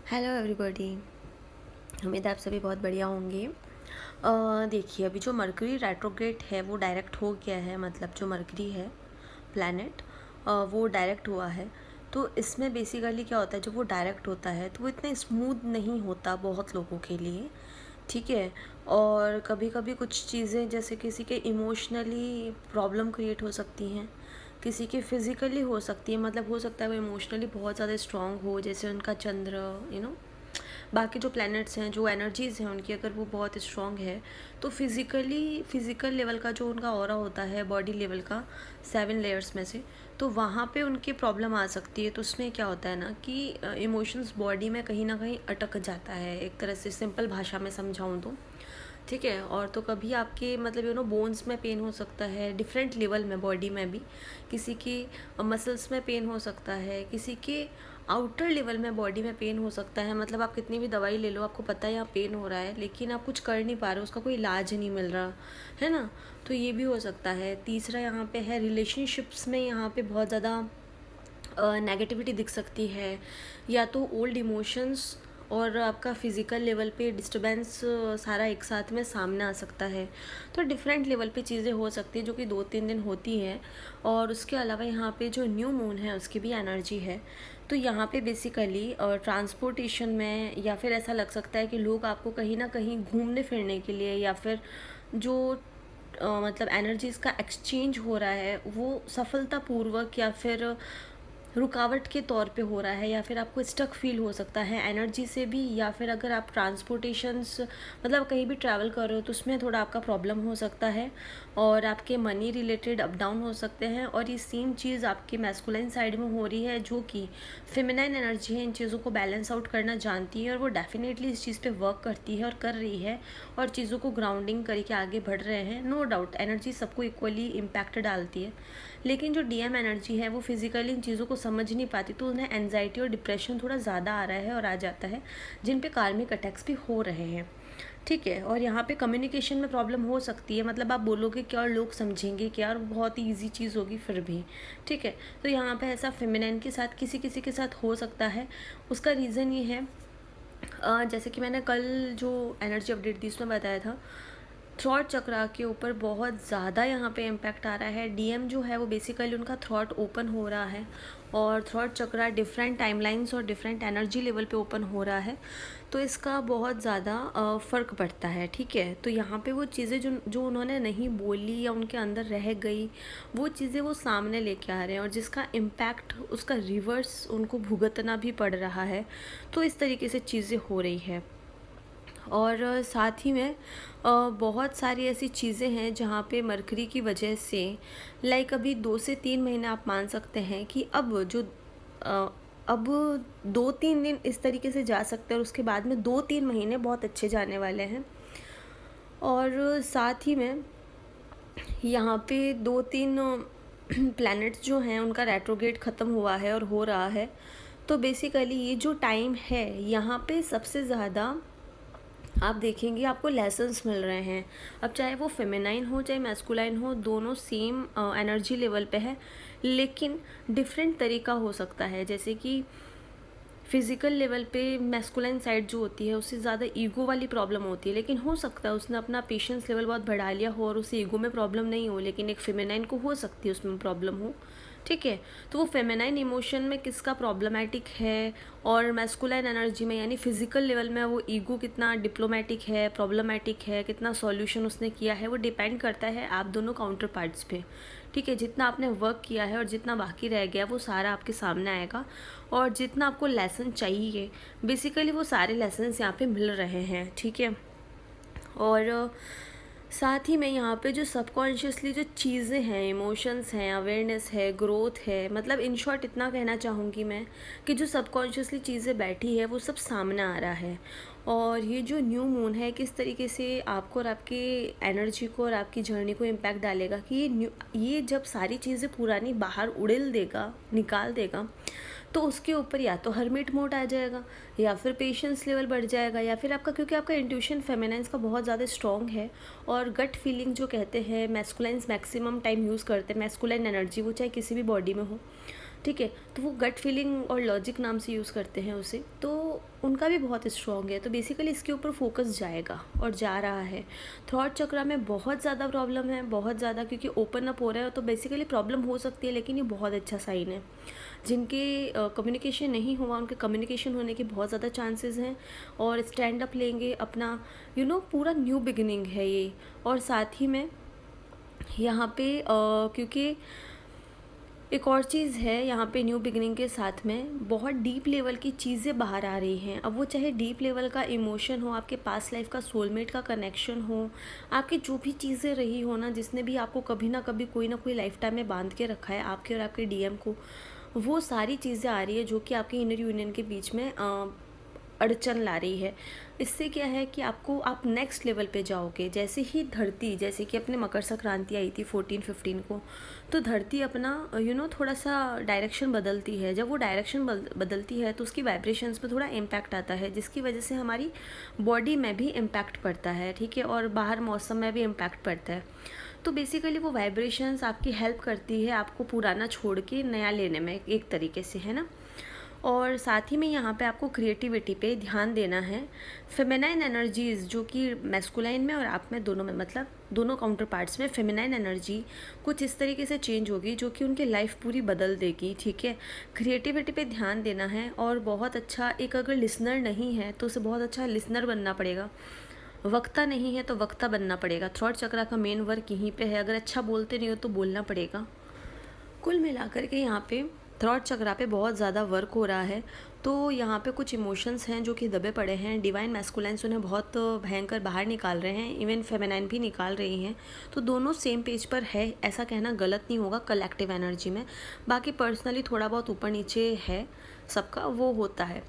Hello everybody. उम्मीद है आप सभी बहुत बढ़िया होंगे। देखिए, अभी जो मरकरी रेट्रोग्रेड है वो डायरेक्ट हो गया है, मतलब जो मरकरी है प्लैनेट वो डायरेक्ट हुआ है। तो इसमें बेसिकली क्या होता है, जब वो डायरेक्ट होता है तो वो इतना स्मूथ नहीं होता बहुत लोगों के लिए, ठीक है। और कभी कभी कुछ चीज़ें जैसे किसी के इमोशनली प्रॉब्लम क्रिएट हो सकती हैं, किसी के फिज़िकली हो सकती है, मतलब हो सकता है वो इमोशनली बहुत ज़्यादा स्ट्रांग हो, जैसे उनका चंद्र, बाकी जो प्लैनेट्स हैं, जो एनर्जीज़ हैं उनकी अगर वो बहुत स्ट्रांग है तो फिज़िकल लेवल का जो उनका ऑरा होता है बॉडी लेवल का 7 लेयर्स में से, तो वहाँ पे उनकी प्रॉब्लम आ सकती है। तो उसमें क्या होता है ना कि इमोशंस बॉडी में कहीं ना कहीं अटक जाता है, एक तरह से सिंपल भाषा में समझाऊँ तो, ठीक है। और तो कभी आपके मतलब बोन्स में पेन हो सकता है डिफरेंट लेवल में, बॉडी में भी किसी की मसल्स में पेन हो सकता है, किसी के आउटर लेवल में बॉडी में पेन हो सकता है। मतलब आप कितनी भी दवाई ले लो, आपको पता है यहाँ पेन हो रहा है लेकिन आप कुछ कर नहीं पा रहे हो, उसका कोई इलाज नहीं मिल रहा है ना। तो ये भी हो सकता है। तीसरा यहाँ पे है रिलेशनशिप्स में, यहाँ पे बहुत ज़्यादा नेगेटिविटी दिख सकती है, या तो ओल्ड इमोशंस और आपका फ़िज़िकल लेवल पे डिस्टर्बेंस सारा एक साथ में सामने आ सकता है। तो डिफरेंट लेवल पे चीज़ें हो सकती हैं जो कि 2-3 दिन होती हैं। और उसके अलावा यहाँ पे जो न्यू मून है उसकी भी एनर्जी है। तो यहाँ पे बेसिकली ट्रांसपोर्टेशन में, या फिर ऐसा लग सकता है कि लोग आपको कहीं ना कहीं घूमने फिरने के लिए, या फिर जो मतलब एनर्जीज़ का एक्सचेंज हो रहा है वो सफलतापूर्वक या फिर रुकावट के तौर पे हो रहा है, या फिर आपको स्टक फील हो सकता है एनर्जी से भी, या फिर अगर आप ट्रांसपोर्टेशंस मतलब कहीं भी ट्रैवल कर रहे हो तो उसमें थोड़ा आपका प्रॉब्लम हो सकता है, और आपके मनी रिलेटेड अप डाउन हो सकते हैं। और ये सेम चीज़ आपके मैस्कुलाइन साइड में हो रही है, जो कि फेमिनाइन एनर्जी है, इन चीज़ों को बैलेंस आउट करना जानती है, और वो डेफिनेटली इस चीज़ पे वर्क करती है और कर रही है, और चीज़ों को ग्राउंडिंग करके आगे बढ़ रहे हैं। नो डाउट एनर्जी सबको इक्वली इम्पैक्ट डालती है, लेकिन जो डीएम एनर्जी है वो फिज़िकली इन चीज़ों को समझ नहीं पाती, तो उन्हें एनजाइटी और डिप्रेशन थोड़ा ज़्यादा आ रहा है और आ जाता है, जिन पे कार्मिक अटैक्स भी हो रहे हैं, ठीक है। और यहाँ पे कम्युनिकेशन में प्रॉब्लम हो सकती है, मतलब आप बोलोगे क्या और लोग समझेंगे क्या, और बहुत ही ईजी चीज़ होगी फिर भी, ठीक है। तो यहाँ पे ऐसा फेमिनाइन के साथ किसी किसी के साथ हो सकता है। उसका रीज़न ये है, जैसे कि मैंने कल जो एनर्जी अपडेट दी उसमें बताया था, थ्रॉट चक्रा के ऊपर बहुत ज़्यादा यहाँ पे इम्पैक्ट आ रहा है। डीएम जो है वो बेसिकली उनका थ्रॉट ओपन हो रहा है, और थ्रॉट चक्रा डिफरेंट टाइमलाइंस और डिफरेंट एनर्जी लेवल पे ओपन हो रहा है, तो इसका बहुत ज़्यादा फ़र्क पड़ता है, ठीक है। तो यहाँ पे वो चीज़ें जो जो उन्होंने नहीं बोली या उनके अंदर रह गई, वो चीज़ें वो सामने लेके आ रहे हैं, और जिसका इम्पैक्ट उसका रिवर्स उनको भुगतना भी पड़ रहा है। तो इस तरीके से चीज़ें हो रही है। और साथ ही में बहुत सारी ऐसी चीज़ें हैं जहाँ पे मरकरी की वजह से, लाइक अभी 2 से 3 महीने आप मान सकते हैं कि अब 2-3 दिन इस तरीके से जा सकते हैं, और उसके बाद में 2-3 महीने बहुत अच्छे जाने वाले हैं। और साथ ही में यहाँ पे 2-3 प्लैनेट्स जो हैं उनका रेट्रोग्रेड ख़त्म हुआ है और हो रहा है। तो बेसिकली ये जो टाइम है यहाँ पे सबसे ज़्यादा आप देखेंगे आपको लेसन्स मिल रहे हैं। अब चाहे वो फेमिनाइन हो चाहे मैस्कुलाइन हो, दोनों सेम एनर्जी लेवल पे है, लेकिन डिफरेंट तरीका हो सकता है। जैसे कि फिज़िकल लेवल पे मैस्कुलाइन साइड जो होती है उससे ज़्यादा ईगो वाली प्रॉब्लम होती है, लेकिन हो सकता है उसने अपना पेशेंस लेवल बहुत बढ़ा लिया हो और उसे ईगो में प्रॉब्लम नहीं हो, लेकिन एक फेमिनाइन को हो सकती है उसमें प्रॉब्लम हो, ठीक है। तो वो फेमिनाइन इमोशन में किसका प्रॉब्लमेटिक है, और मैस्कुलाइन एनर्जी में यानी फिजिकल लेवल में वो ईगो कितना डिप्लोमेटिक है, प्रॉब्लमेटिक है, कितना सॉल्यूशन उसने किया है, वो डिपेंड करता है आप दोनों काउंटर पार्ट्स पे, ठीक है। जितना आपने वर्क किया है और जितना बाकी रह गया वो सारा आपके सामने आएगा, और जितना आपको लेसन चाहिए बेसिकली वो सारे लेसन्स यहाँ पे मिल रहे हैं, ठीक है। और साथ ही में यहाँ पे जो सबकॉन्शियसली जो चीज़ें हैं, इमोशंस हैं, अवेयरनेस है, ग्रोथ है, मतलब इन शॉर्ट इतना कहना चाहूँगी मैं कि जो सबकॉन्शियसली चीज़ें बैठी है वो सब सामने आ रहा है। और ये जो न्यू मून है किस तरीके से आपको और आपकी एनर्जी को और आपकी जर्नी को इम्पैक्ट डालेगा कि ये जब सारी चीज़ें पुरानी बाहर उड़ेल देगा, निकाल देगा, तो उसके ऊपर या तो हर्मिट मोड आ जाएगा, या फिर पेशेंस लेवल बढ़ जाएगा, या फिर आपका, क्योंकि आपका इंट्यूशन फेमिनाइन्स का बहुत ज़्यादा स्ट्रॉन्ग है, और गट फीलिंग जो कहते हैं मैस्कुलाइंस मैक्सिमम टाइम यूज़ करते हैं मैस्कुलाइन एनर्जी, वो चाहे किसी भी बॉडी में हो, ठीक है, तो वो गट फीलिंग और लॉजिक नाम से यूज़ करते हैं उसे, तो उनका भी बहुत स्ट्रॉन्ग है। तो बेसिकली इसके ऊपर फोकस जाएगा और जा रहा है। थ्रॉट चक्रा में बहुत ज़्यादा प्रॉब्लम है, बहुत ज़्यादा, क्योंकि ओपन अप हो रहा है, तो बेसिकली प्रॉब्लम हो सकती है, लेकिन ये बहुत अच्छा साइन है। जिनके कम्युनिकेशन नहीं हुआ उनके कम्युनिकेशन होने के बहुत ज़्यादा चांसेस हैं, और स्टैंड अप लेंगे अपना, पूरा न्यू बिगिनिंग है ये। और साथ ही में यहाँ पे क्योंकि एक और चीज़ है यहाँ पे, न्यू बिगिनिंग के साथ में बहुत डीप लेवल की चीज़ें बाहर आ रही हैं। अब वो चाहे डीप लेवल का इमोशन हो, आपके पास्ट लाइफ का सोलमेट का कनेक्शन हो, आपकी जो भी चीज़ें रही हो ना, जिसने भी आपको कभी ना कभी कोई ना कोई लाइफ टाइम में बांध के रखा है, आपके और आपके डीएम को, वो सारी चीज़ें आ रही है जो कि आपके इनर यूनियन के बीच में अड़चन ला रही है। इससे क्या है कि आप नेक्स्ट लेवल पे जाओगे। जैसे ही धरती, जैसे कि अपने मकर संक्रांति आई थी 14-15 को, तो धरती अपना थोड़ा सा डायरेक्शन बदलती है। जब वो डायरेक्शन बदलती है तो उसकी वाइब्रेशंस पे थोड़ा इम्पैक्ट आता है, जिसकी वजह से हमारी बॉडी में भी इम्पैक्ट पड़ता है, ठीक है, और बाहर मौसम में भी इम्पैक्ट पड़ता है। तो बेसिकली वो वाइब्रेशंस आपकी हेल्प करती है आपको पुराना छोड़ के नया लेने में, एक तरीके से, है ना। और साथ ही में यहाँ पे आपको क्रिएटिविटी पे ध्यान देना है। फेमिनाइन एनर्जीज़ जो कि मैस्कुलाइन में और आप में दोनों में, मतलब दोनों काउंटर पार्ट्स में फेमिनाइन एनर्जी कुछ इस तरीके से चेंज होगी जो कि उनकी लाइफ पूरी बदल देगी, ठीक है। क्रिएटिविटी पे ध्यान देना है, और बहुत अच्छा एक, अगर लिसनर नहीं है तो उसे बहुत अच्छा लिसनर बनना पड़ेगा। वक्ता नहीं है तो वक्ता बनना पड़ेगा। थ्रॉट चक्रा का मेन वर्क यहीं पे है। अगर अच्छा बोलते नहीं हो तो बोलना पड़ेगा। कुल मिलाकर के यहाँ पे थ्रॉट चक्रा पे बहुत ज़्यादा वर्क हो रहा है। तो यहाँ पे कुछ इमोशंस हैं जो कि दबे पड़े हैं। डिवाइन मैस्कुलाइन्स उन्हें बहुत भयंकर बाहर निकाल रहे हैं, इवन फेमिनाइन भी निकाल रही हैं। तो दोनों सेम पेज पर है, ऐसा कहना गलत नहीं होगा कलेक्टिव एनर्जी में। बाकी पर्सनली थोड़ा बहुत ऊपर नीचे है सबका, वो होता है,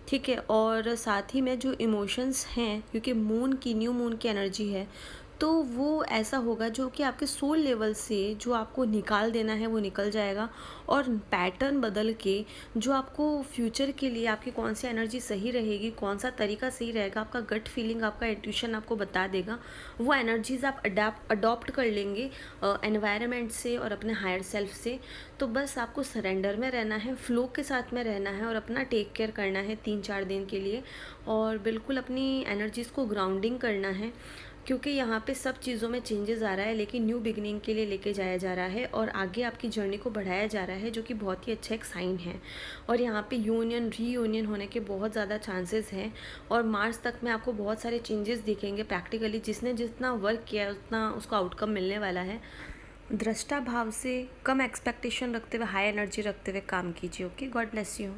ठीक है। और साथ ही में जो इमोशंस हैं, क्योंकि मून की, न्यू मून की एनर्जी है, तो वो ऐसा होगा जो कि आपके सोल लेवल से जो आपको निकाल देना है वो निकल जाएगा, और पैटर्न बदल के जो आपको फ्यूचर के लिए आपकी कौन सी एनर्जी सही रहेगी, कौन सा तरीका सही रहेगा, आपका गट फीलिंग, आपका इंट्यूशन आपको बता देगा। वो एनर्जीज़ आप अडॉप्ट कर लेंगे एनवायरनमेंट से और अपने हायर सेल्फ से। तो बस आपको सरेंडर में रहना है, फ्लो के साथ में रहना है, और अपना टेक केयर करना है 3-4 दिन के लिए, और बिल्कुल अपनी एनर्जीज़ को ग्राउंडिंग करना है, क्योंकि यहाँ पे सब चीज़ों में चेंजेस आ रहा है, लेकिन न्यू बिगनिंग के लिए लेके जाया जा रहा है, और आगे आपकी जर्नी को बढ़ाया जा रहा है, जो कि बहुत ही अच्छा एक साइन है। और यहाँ पे यूनियन रीयूनियन होने के बहुत ज़्यादा चांसेस हैं, और मार्च तक में आपको बहुत सारे चेंजेस दिखेंगे प्रैक्टिकली। जिसने जितना वर्क किया है उतना उसको आउटकम मिलने वाला है। दृष्टा भाव से कम एक्सपेक्टेशन रखते हुए, हाई एनर्जी रखते हुए काम कीजिए। Okay, God bless you.